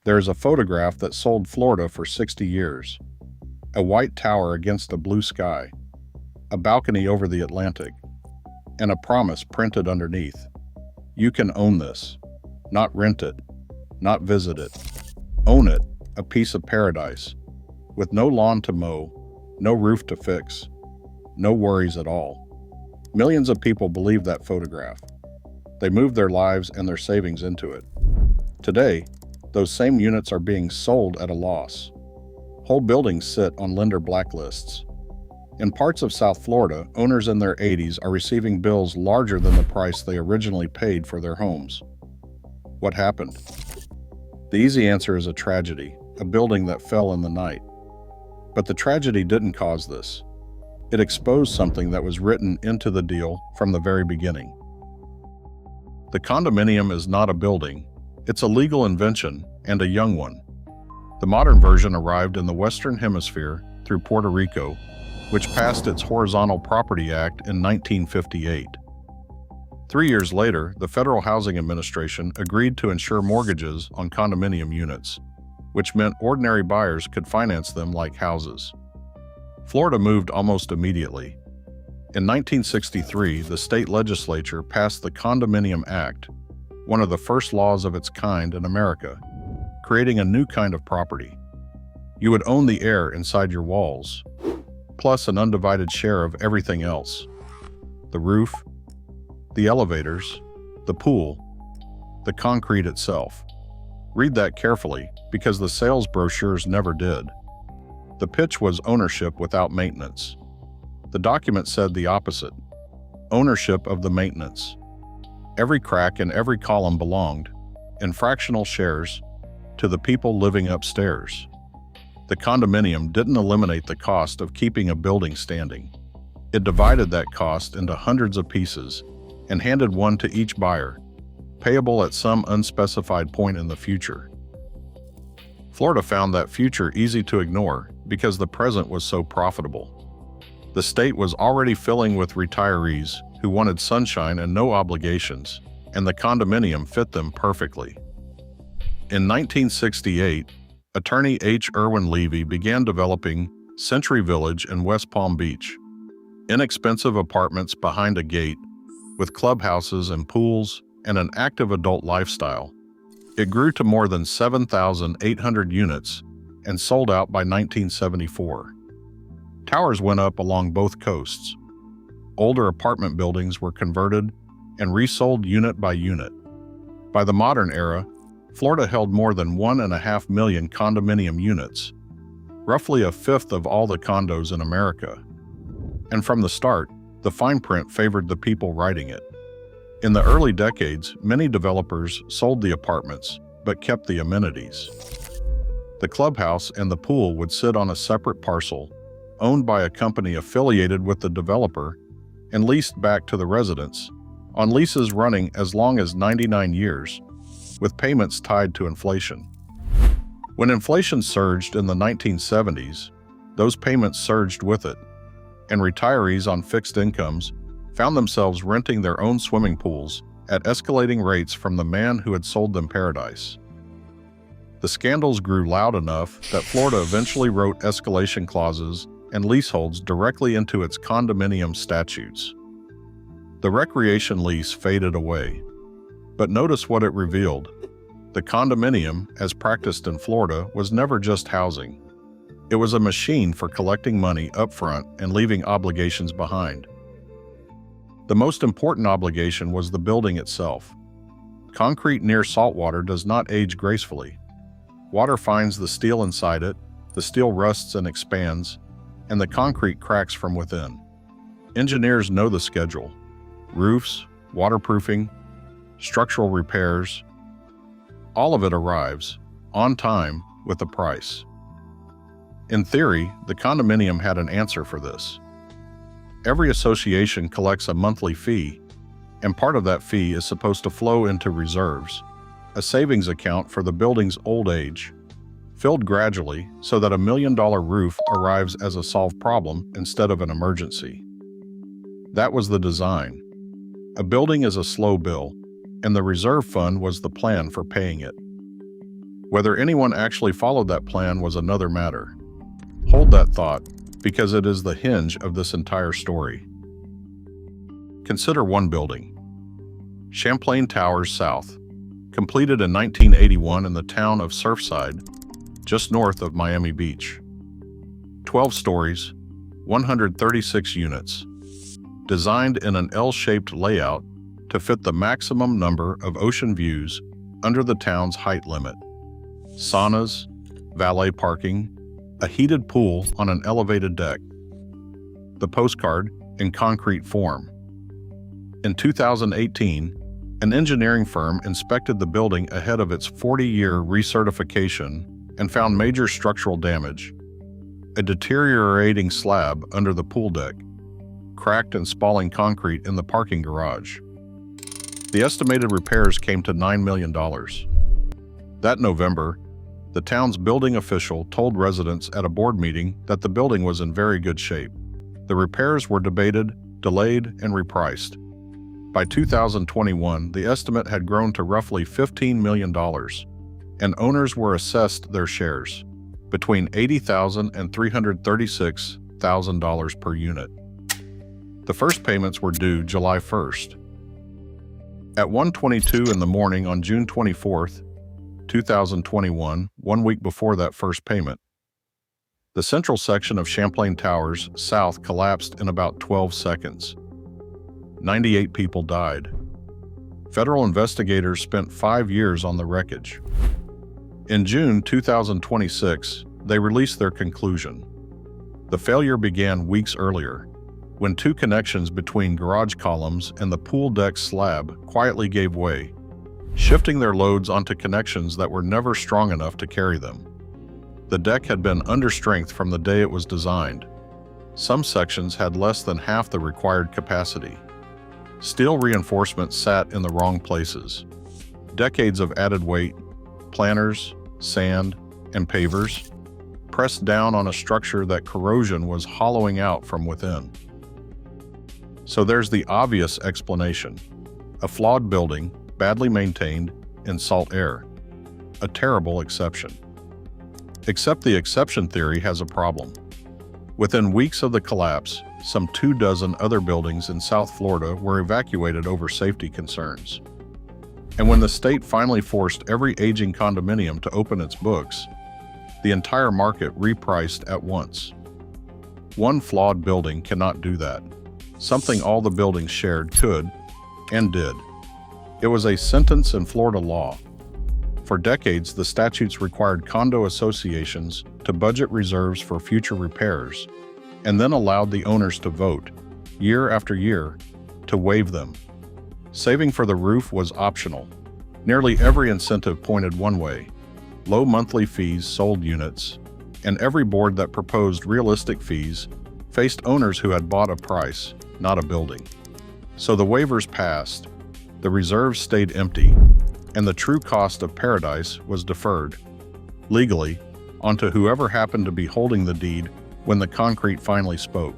There is a photograph that sold Florida for 60 years. A white tower against a blue sky, a balcony over the Atlantic, and a promise printed underneath. You can own this. Not rent it. Not visit it. Own it, a piece of paradise. With no lawn to mow, no roof to fix, no worries at all. Millions of people believe that photograph. They moved their lives and their savings into it. Today, those same units are being sold at a loss. Whole buildings sit on lender blacklists. In parts of South Florida, owners in their 80s are receiving bills larger than the price they originally paid for their homes. What happened? The easy answer is a tragedy, a building that fell in the night. But the tragedy didn't cause this. It exposed something that was written into the deal from the very beginning. The condominium is not a building. It's a legal invention, and a young one. The modern version arrived in the Western Hemisphere through Puerto Rico, which passed its Horizontal Property Act in 1958. 3 years later, the Federal Housing Administration agreed to insure mortgages on condominium units, which meant ordinary buyers could finance them like houses. Florida moved almost immediately. In 1963, the state legislature passed the Condominium Act, one of the first laws of its kind in America, creating a new kind of property. You would own the air inside your walls, plus an undivided share of everything else: the roof, the elevators, the pool, the concrete itself. Read that carefully, because the sales brochures never did. The pitch was ownership without maintenance. The document said the opposite: ownership of the maintenance. Every crack and every column belonged, in fractional shares, to the people living upstairs. The condominium didn't eliminate the cost of keeping a building standing. It divided that cost into hundreds of pieces and handed one to each buyer, payable at some unspecified point in the future. Florida found that future easy to ignore because the present was so profitable. The state was already filling with retirees who wanted sunshine and no obligations, and the condominium fit them perfectly. In 1968, attorney H. Irwin Levy began developing Century Village in West Palm Beach. Inexpensive apartments behind a gate, with clubhouses and pools and an active adult lifestyle. It grew to more than 7,800 units and sold out by 1974. Towers went up along both coasts. Older apartment buildings were converted and resold unit by unit. By the modern era, Florida held more than 1.5 million condominium units, roughly a fifth of all the condos in America. And from the start, the fine print favored the people writing it. In the early decades, many developers sold the apartments, but kept the amenities. The clubhouse and the pool would sit on a separate parcel, owned by a company affiliated with the developer, and leased back to the residents, on leases running as long as 99 years, with payments tied to inflation. When inflation surged in the 1970s, those payments surged with it, and retirees on fixed incomes found themselves renting their own swimming pools at escalating rates from the man who had sold them paradise. The scandals grew loud enough that Florida eventually wrote escalation clauses and leaseholds directly into its condominium statutes. The recreation lease faded away. But notice what it revealed. The condominium, as practiced in Florida, was never just housing. It was a machine for collecting money up front and leaving obligations behind. The most important obligation was the building itself. Concrete near saltwater does not age gracefully. Water finds the steel inside it, the steel rusts and expands, and the concrete cracks from within. Engineers know the schedule: roofs, waterproofing, structural repairs. All of it arrives, on time, with a price. In theory, the condominium had an answer for this. Every association collects a monthly fee, and part of that fee is supposed to flow into reserves, a savings account for the building's old age, filled gradually so that $1 million roof arrives as a solved problem instead of an emergency. That was the design. A building is a slow bill, and the reserve fund was the plan for paying it. Whether anyone actually followed that plan was another matter. Hold that thought, because it is the hinge of this entire story. Consider one building. Champlain Towers South, completed in 1981 in the town of Surfside, just north of Miami Beach. 12 stories, 136 units, designed in an L-shaped layout to fit the maximum number of ocean views under the town's height limit. Saunas, valet parking, a heated pool on an elevated deck. The postcard in concrete form. In 2018, an engineering firm inspected the building ahead of its 40-year recertification and found major structural damage. A deteriorating slab under the pool deck, cracked and spalling concrete in the parking garage. The estimated repairs came to $9 million. That November, the town's building official told residents at a board meeting that the building was in very good shape. The repairs were debated, delayed, and repriced. By 2021, the estimate had grown to roughly $15 million, and owners were assessed their shares, between $80,000 and $336,000 per unit. The first payments were due July 1st. At 1:22 in the morning on June 24th, 2021, 1 week before that first payment, the central section of Champlain Towers South collapsed in about 12 seconds. 98 people died. Federal investigators spent 5 years on the wreckage. In June 2026, they released their conclusion. The failure began weeks earlier, when 2 connections between garage columns and the pool deck slab quietly gave way, shifting their loads onto connections that were never strong enough to carry them. The deck had been under strength from the day it was designed. Some sections had less than half the required capacity. Steel reinforcements sat in the wrong places. Decades of added weight, planters, sand, and pavers pressed down on a structure that corrosion was hollowing out from within. So there's the obvious explanation. A flawed building, badly maintained, in salt air. A terrible exception. Except the exception theory has a problem. Within weeks of the collapse, some 24 other buildings in South Florida were evacuated over safety concerns. And when the state finally forced every aging condominium to open its books, the entire market repriced at once. One flawed building cannot do that. Something all the buildings shared could, and did. It was a sentence in Florida law. For decades, the statutes required condo associations to budget reserves for future repairs, and then allowed the owners to vote, year after year, to waive them. Saving for the roof was optional. Nearly every incentive pointed one way: low monthly fees sold units, and every board that proposed realistic fees faced owners who had bought a price, not a building. So the waivers passed, the reserves stayed empty, and the true cost of paradise was deferred, legally, onto whoever happened to be holding the deed when the concrete finally spoke.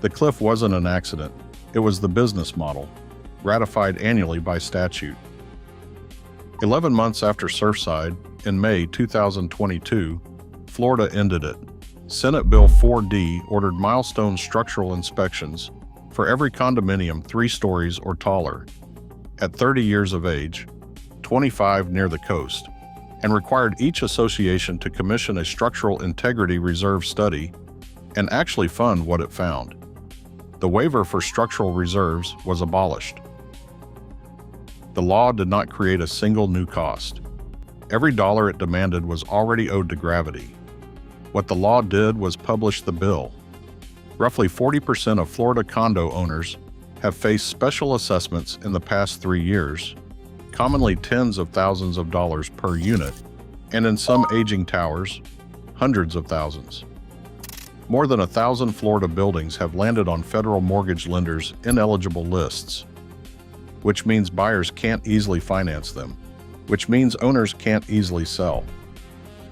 The cliff wasn't an accident, it was the business model, ratified annually by statute. 11 months after Surfside, in May 2022, Florida ended it. Senate Bill 4D ordered milestone structural inspections for every condominium 3 stories or taller, at 30 years of age, 25 near the coast, and required each association to commission a structural integrity reserve study and actually fund what it found. The waiver for structural reserves was abolished. The law did not create a single new cost. Every dollar it demanded was already owed to gravity. What the law did was publish the bill. Roughly 40% of Florida condo owners have faced special assessments in the past 3 years, commonly tens of thousands of dollars per unit, and in some aging towers, hundreds of thousands. More than 1,000 Florida buildings have landed on federal mortgage lenders' ineligible lists, which means buyers can't easily finance them, which means owners can't easily sell.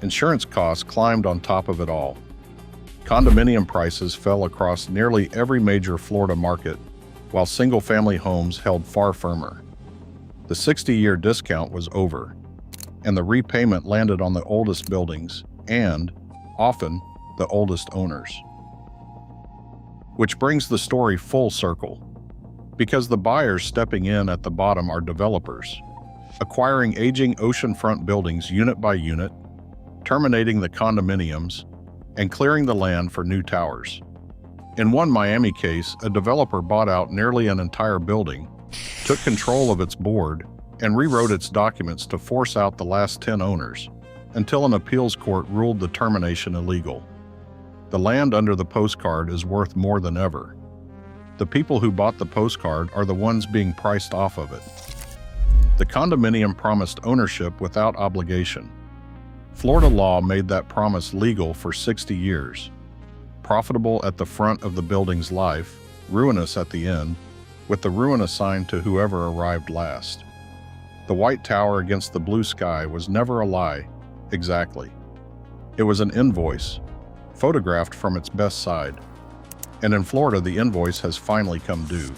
Insurance costs climbed on top of it all. Condominium prices fell across nearly every major Florida market, while single-family homes held far firmer. The 60-year discount was over. and the repayment landed on the oldest buildings and, often, the oldest owners. Which brings the story full circle, because the buyers stepping in at the bottom are developers, acquiring aging oceanfront buildings unit by unit, terminating the condominiums, and clearing the land for new towers. In one Miami case, a developer bought out nearly an entire building, took control of its board, and rewrote its documents to force out the last 10 owners, until an appeals court ruled the termination illegal. The land under the postcard is worth more than ever. The people who bought the postcard are the ones being priced off of it. The condominium promised ownership without obligation. Florida law made that promise legal for 60 years. Profitable at the front of the building's life, ruinous at the end, with the ruin assigned to whoever arrived last. The white tower against the blue sky was never a lie, exactly. It was an invoice, photographed from its best side. And in Florida, the invoice has finally come due.